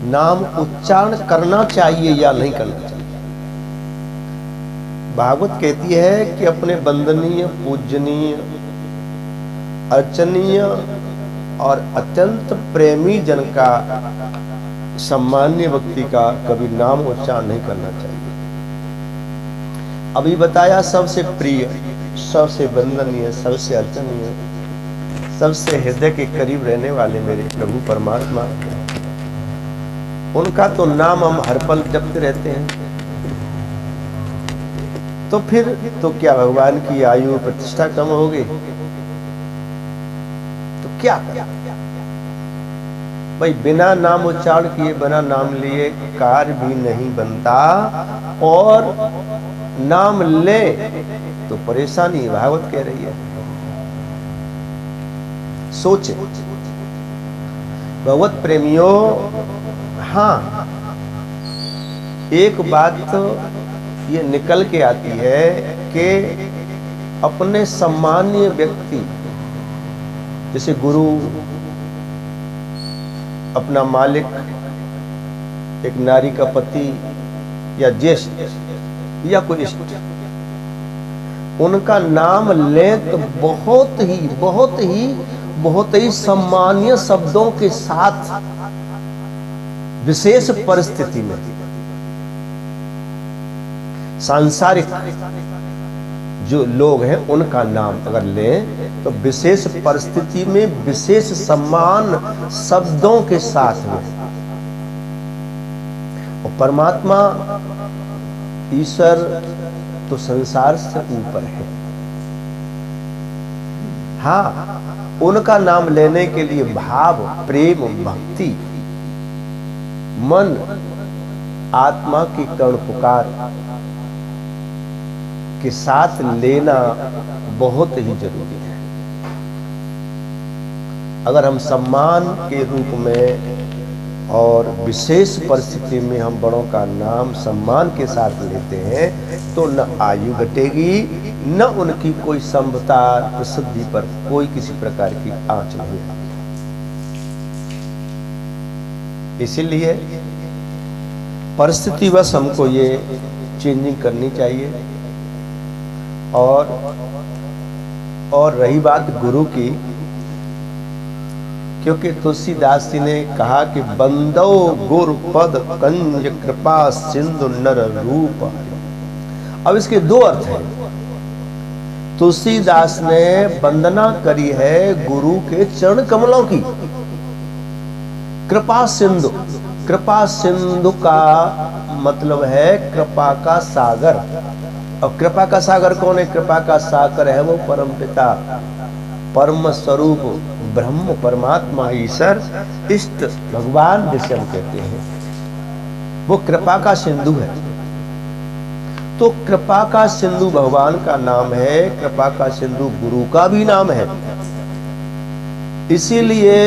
नाम उच्चारण करना चाहिए या नहीं करना चाहिए। भागवत कहती है कि अपने वंदनीय, पूजनीय, अर्चनीय और अत्यंत प्रेमी जन का, सम्मान्य व्यक्ति का कभी नाम उच्चारण नहीं करना चाहिए। अभी बताया सबसे प्रिय, सबसे वंदनीय, सबसे अर्चनीय, सबसे हृदय के करीब रहने वाले मेरे प्रभु परमात्मा, उनका तो नाम हम हर पल जपते रहते हैं। तो फिर तो क्या भगवान की आयु प्रतिष्ठा कम हो गई? तो क्या भाई, बिना नाम उच्चारण किए, बिना नाम लिए कार्य भी नहीं बनता, और नाम ले तो परेशानी। भागवत कह रही है, सोचे भगवत प्रेमियों। हाँ, एक बात तो ये निकल के आती है कि अपने सम्मानीय व्यक्ति, जैसे गुरु, अपना मालिक, एक नारी का पति या ज्येष्ठ या कोई इष्ट, उनका नाम लें तो बहुत ही सम्मानीय शब्दों के साथ, विशेष परिस्थिति में, सांसारिक जो लोग हैं उनका नाम अगर लें तो विशेष परिस्थिति में, विशेष सम्मान शब्दों के साथ में। और परमात्मा ईश्वर तो संसार से ऊपर है। हाँ, उनका नाम लेने के लिए भाव, प्रेम, भक्ति, मन, आत्मा की कर्ण पुकार के साथ लेना बहुत ही जरूरी है। अगर हम सम्मान के रूप में और विशेष परिस्थिति में हम बड़ों का नाम सम्मान के साथ लेते हैं तो न आयु घटेगी, न उनकी कोई संभता प्रसिद्धि पर कोई किसी प्रकार की आंच नहीं आएगी। इसीलिए परिस्थितिवश हमको ये चेंजिंग करनी चाहिए। और रही बात गुरु की, क्योंकि तुलसीदास जी ने कहा कि बंदो गुर पद कंज कृपा सिंधु नर रूप। अब इसके दो अर्थ हैं। तुलसीदास ने वंदना करी है गुरु के चरण कमलों की। कृपा सिंधु, कृपा सिंधु का मतलब है कृपा का सागर। और कृपा का सागर कौन है? कृपा का सागर है वो परम पिता, परम स्वरूप ब्रह्म, परमात्मा, ईश्वर, इष्ट भगवान जिसे हम कहते हैं, वो कृपा का सिंधु है। तो कृपा का सिंधु भगवान का नाम है, कृपा का सिंधु गुरु का भी नाम है। इसीलिए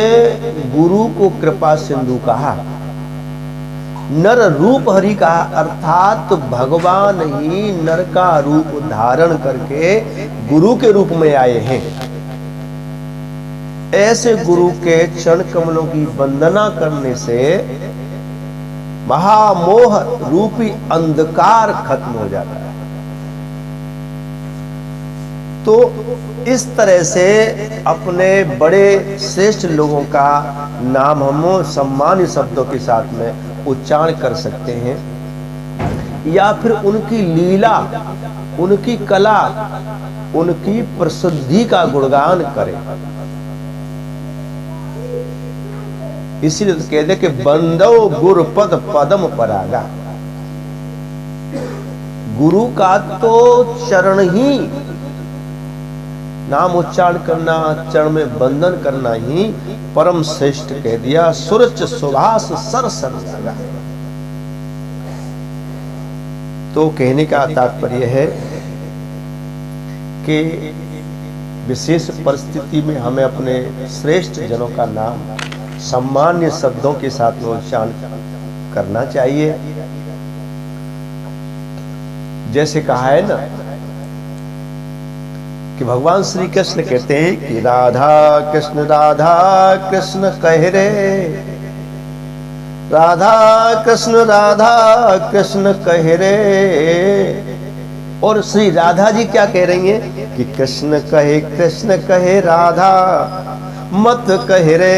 गुरु को कृपा सिंधु कहा। नर रूप हरि का, अर्थात भगवान ही नर का रूप धारण करके गुरु के रूप में आए हैं। ऐसे गुरु के चरण कमलों की वंदना करने से महामोह रूपी अंधकार खत्म हो जाता है। तो इस तरह से अपने बड़े श्रेष्ठ लोगों का नाम हम सम्मान्य शब्दों के साथ में उच्चारण कर सकते हैं, या फिर उनकी लीला, उनकी कला, उनकी प्रसिद्धि का गुणगान करें। इसीलिए कहते कि बंदो गुरु पद पदम परागा। गुरु का तो चरण ही, नाम उच्चारण करना, चरण में वंदन करना ही परम श्रेष्ठ कह दिया। सुरच सुभाष सर सर लगा। तो कहने का तात्पर्य है कि विशेष परिस्थिति में हमें अपने श्रेष्ठ जनों का नाम सम्मान्य शब्दों के साथ में उच्चारण करना चाहिए। जैसे कहा है ना कि भगवान श्री कृष्ण कहते हैं कि राधा कृष्ण कह रे, राधा कृष्ण कह रे। और श्री राधा जी क्या कह रही हैं कि कृष्ण कहे राधा मत कह रे।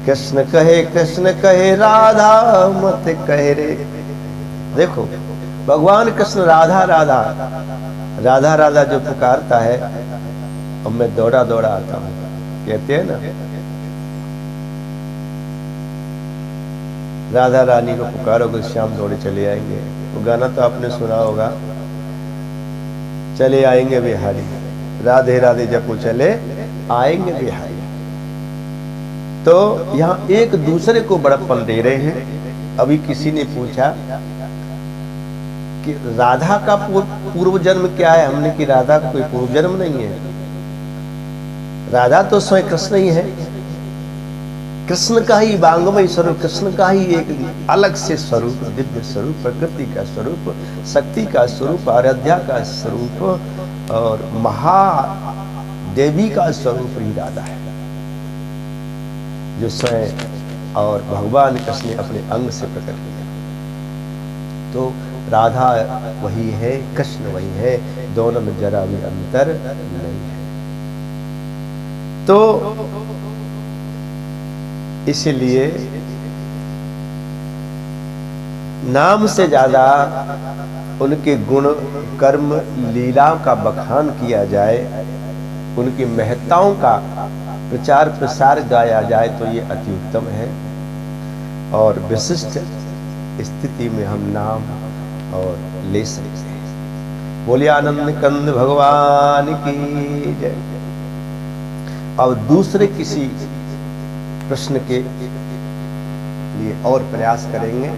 कृष्ण कहे राधा मत कह रे। देखो भगवान कृष्ण राधा राधा राधा राधा जो पुकारता है, अब मैं दौड़ा दौड़ा आता हूं, कहते हैं ना, राधा रानी को पुकारोगे श्याम दौड़े चले आएंगे। वो गाना तो आपने सुना होगा, चले आएंगे बिहारी, राधे राधे जपो चले आएंगे बिहारी। तो यहां एक दूसरे को बड़प्पन दे रहे हैं। अभी किसी ने पूछा कि राधा का पूर्व जन्म क्या है। हमने कि राधा का कोई पूर्व जन्म नहीं है, राधा तो स्वयं कृष्ण ही है। कृष्ण का ही वांगमय स्वरूप, कृष्ण का ही एक अलग से स्वरूप, दिव्य स्वरूप, प्रकृति का स्वरूप, शक्ति का स्वरूप, आराध्या का स्वरूप और महादेवी का स्वरूप ही राधा है, जो स्वयं और भगवान कृष्ण ने अपने अंग से प्रकट किया। तो राधा वही है, कृष्ण वही है, दोनों में जरा भी अंतर नहीं है। तो इसलिए नाम से ज्यादा उनके गुण कर्म लीलाओं का बखान किया जाए, उनकी महत्ताओं का प्रचार प्रसार गाया जाए तो ये अति उत्तम है। और विशिष्ट स्थिति में हम नाम और ले सकते हैं। बोलिए आनंद कंद भगवान की जय। अब दूसरे किसी प्रश्न के लिए और प्रयास करेंगे।